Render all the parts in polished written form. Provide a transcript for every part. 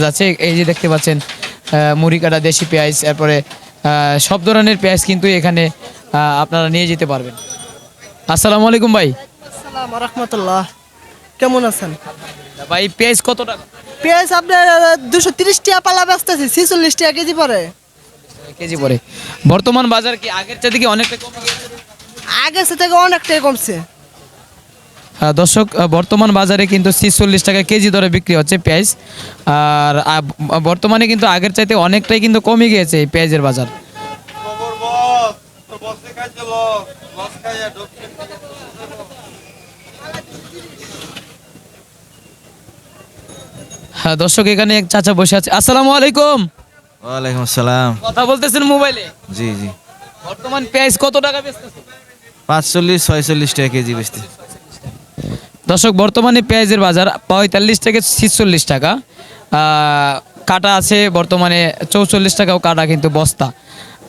আছে এই যে দেখতে পাচ্ছেন মুড়ি কাটা দেশি পেঁয়াজ এরপরে সব ধরনের পেঁয়াজ কিন্তু এখানে আপনারা নিয়ে যেতে পারবেন। আসসালামু আলাইকুম ভাই। আসসালাম রহমতুল্লাহ, কেমন আছেন? ভাই পেঁয়াজ কত টাকা পেঁয়াজ আপনার 230 টাকা পালা বেচতেছি, 46 টাকা কেজি পড়ে। কেজি পরে? বর্তমান বাজার কি আগের চাইতে কি অনেকটা কমে গেছে? আগের থেকে অনেকটাই কমছে। দর্শক, বর্তমান বাজারে কিন্তু 46 টাকা কেজি দরে বিক্রি হচ্ছে পেঁয়াজ। আর বর্তমানে কিন্তু আগের চাইতে অনেকটাই কিন্তু কমে গিয়েছে এই পেঁয়াজের বাজার। হ্যাঁ দর্শক, এখানে এক চাচা বসে আছে। আসসালামু আলাইকুম। ওয়ালাইকুম আসসালাম। কথা বলতেছেন মোবাইলে? জি জি। বর্তমান পেঁয়াজ কত টাকা বেচতেছে? 45-46 টাকা কেজি বেচতে। দর্শক, বর্তমানে পেঁয়াজের বাজার 45 থেকে 46 টাকা। কাটা আছে বর্তমানে 44 টাকাও কাটা কিন্তু বস্তা।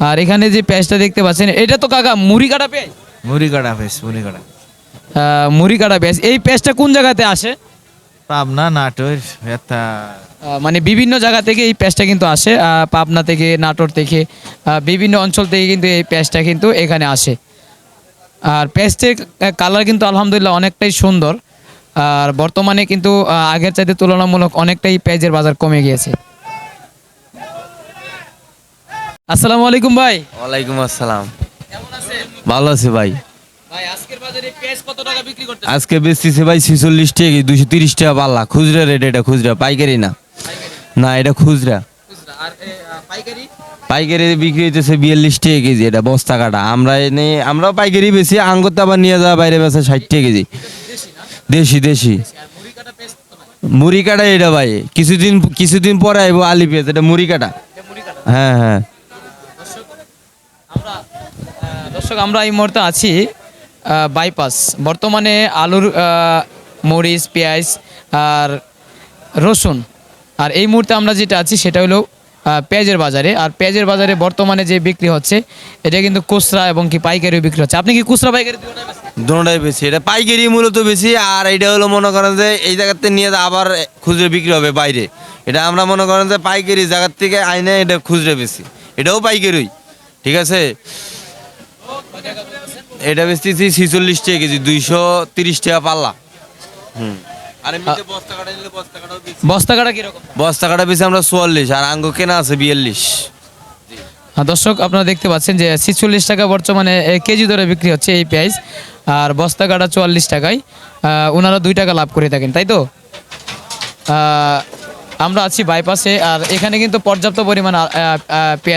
আর এখানে যে পেঁয়াজটা দেখতে পাচ্ছেন এটা তো কাকা মুড়ি কাটা পেঁয়াজ। মুড়ি কাটা পেঁয়াজ, মুড়ি কাটা। মুড়ি কাটা পেঁয়াজ। এই পেঁয়াজটা কোন জায়গাতে আসে? পাবনা, নাটোর, ভেতা। মানে বিভিন্ন জায়গা থেকে এই পেঁয়াজটা কিন্তু আসে, পাবনা থেকে, নাটোর থেকে, বিভিন্ন অঞ্চল থেকে কিন্তু এই পেঁয়াজটা কিন্তু এখানে আসে। আর পেঁয়াজটির কালার কিন্তু আলহামদুলিল্লাহ অনেকটাই সুন্দর। আর বর্তমানে কিন্তু আগের চাইতে তুলনামূলক অনেকটাই পেঁয়াজের বাজার কমে গিয়েছে। আসসালামু আলাইকুম ভাই। ওয়ালাইকুম আসসালাম। কেমন আছেন? ভালো আছে ভাই। ভাই আজকের বাজারে পেঁয়াজ কত টাকা বিক্রি করতেছেন? আজকে বেচতেছে ভাই 46 টাকা, 230 টাকা পাল্লা। খুচরা রেট, এটা খুচরা, পাইকারি না। না, এটা খুচরা। আর পাইকারি? পাইকারি বিক্রি হইতেছে 42 টাকা কেজি, এটা বস্তা কাটা। আমরাও পাইকারি বেশি, আঙ্গুরটা আবার নিয়ে যাওয়া বাইরে বেচা 60 টাকা কেজি। দেশি দেশি মুড়ি কাটা এটা ভাই। কিছুদিন পরে আইবো আলি পেঁয়াজ, এটা মুড়ি কাটা। হ্যাঁ হ্যাঁ। দর্শক, আমরা এই মুহূর্তে আছি বাইপাস। বর্তমানে আলুর, মরিচ, পেঁয়াজ আর রসুন, আর এই মুহূর্তে আমরা যেটা আছি সেটা হলো পেঁয়াজের বাজারে। আর পেঁয়াজের বাজারে বর্তমানে যে বিক্রি হচ্ছে এটা কিন্তু খুচরা এবং কি পাইকারিও বিক্রি হচ্ছে। আপনি কি খুচরা পাইকারি দুটোটাই বেশি। এটা পাইকারি মূলত বেশি, আর এটা হলো মনে করেন যে এই জায়গাতে নিয়ে আবার খুচরো বিক্রি হবে বাইরে। এটা আমরা মনে করেন যে পাইকারি জায়গার থেকে আইনে এটা খুচরো বেশি, এটাও পাইকারি। ঠিক আছে, এটা বেচতেছি 46 টাকা কেজি, 230 টাকা পাল্লা। আর এমনিতে বস্তা কাটা কিরকম? বস্তা কাটা বেশি আমরা 44, আর আঙ্গ কেনা আছে 42। দর্শক, আপনারা দেখতে পাচ্ছেন যে 46 টাকা বর্তমানে কেজি দরে বিক্রি হচ্ছে এই পেঁয়াজ। আর বস্তা কাটা 44 টাকায়। ওনারা 2 টাকা লাভ করে থাকেন, তাই তো? আমরা আছি বাইপাসে, আর এখানে কিন্তু পর্যাপ্ত পরিমাণ পেঁয়াজ